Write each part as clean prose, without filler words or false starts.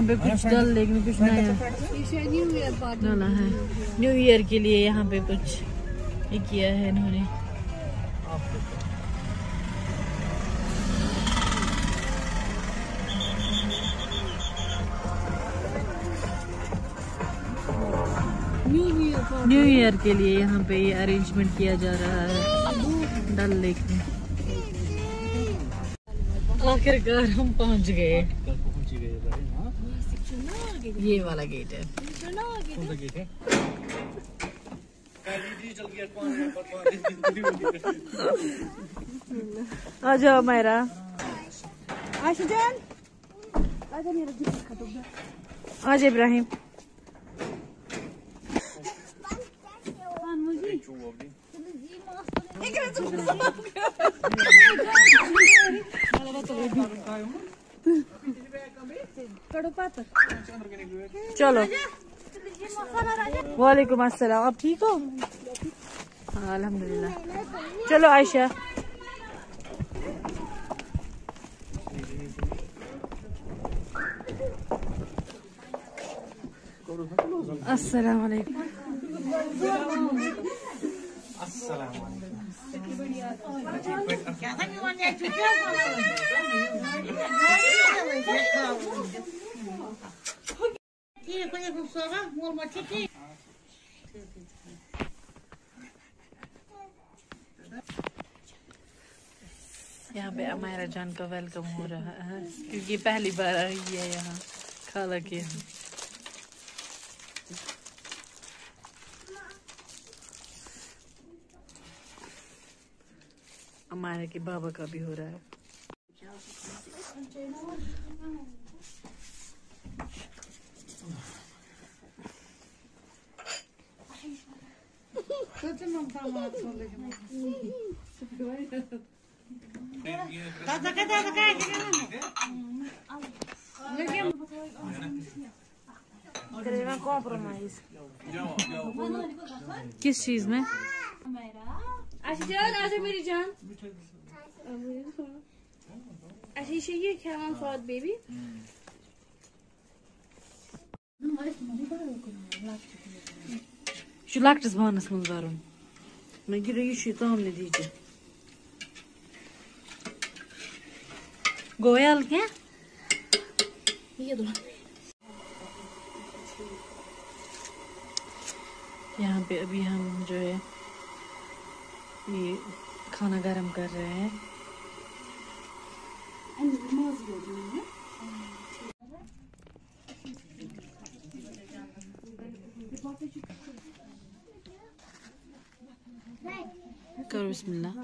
पे कुछ डल लेक में कुछ नया डाला है। न्यू ईयर के लिए यहाँ पे कुछ ये किया है इन्होंने। न्यू ईयर के लिए यहाँ पे ये अरेंजमेंट किया जा रहा है डल लेक में। आखिरकार हम पहुँच गए। ये वाला गेट है। कौन सा गेट है? आ जाओ मेरा। आज इब्राहिम चलो। वालेकुम अस्सलाम। आप ठीक हो? हाँ अल्हम्दुलिल्लाह। चलो आयशा। अस्सलाम वालेकुम। यहाँ पे अमायरा जान का वेलकम हो रहा है क्योंकि पहली बार आई है यहाँ खाला के। अमायरा के बाबा का भी हो रहा है। किस चीज में? आजा मेरी जान। अच्छा ये खेलान फाद baby. Şu laktas manas mı varım? Ne giriyor şu tam ne diyeceğim? Goyal क्या? ये दो। यहाँ पे अभी हम जो है ये खाना गरम कर रहे हैं। करो बिस्मिल्लाह।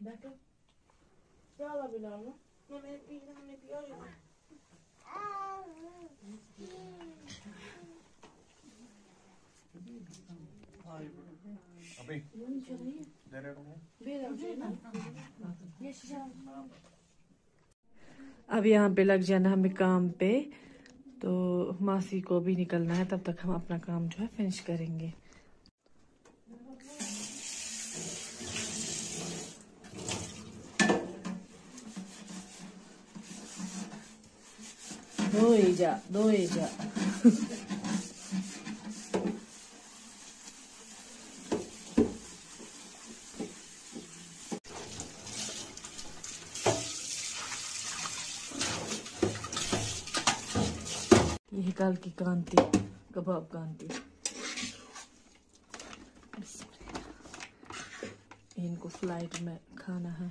बैठो क्या वाला बिलाल ना मैंने पीना हमने पिया है। अभी अब यहाँ पे लग जाना हमें काम पे, तो मासी को भी निकलना है, तब तक हम अपना काम जो है फिनिश करेंगे। दो जा ये कल की कांति, कबाब कांति। इनको फ्लाइट में खाना है।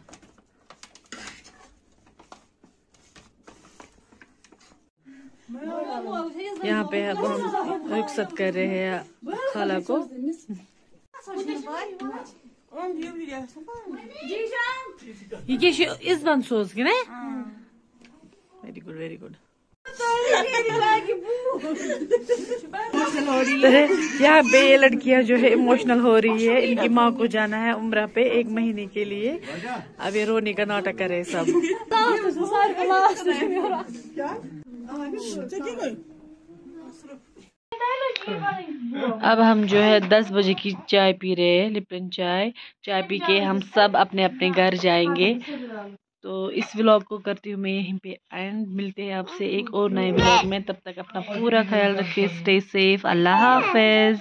यहाँ पे अब हम रुखसत कर रहे हैं खाला को। ये क्या इस बंद सोच के ना? Very good very good. यहाँ पे ये लड़कियां जो है इमोशनल हो रही है, इनकी माँ को जाना है उम्रा पे 1 महीने के लिए। अब ये रोने का नाटक करे सब। अब हम जो है 10 बजे की चाय पी रहे हैं, लिप्टन चाय। चाय पी के हम सब अपने अपने घर जाएंगे। तो इस व्लॉग को करती हूँ मैं यहीं पे एंड। मिलते हैं आपसे एक और नए व्लॉग में, तब तक अपना पूरा ख्याल रखिए। Stay safe. अल्लाह हाफिज।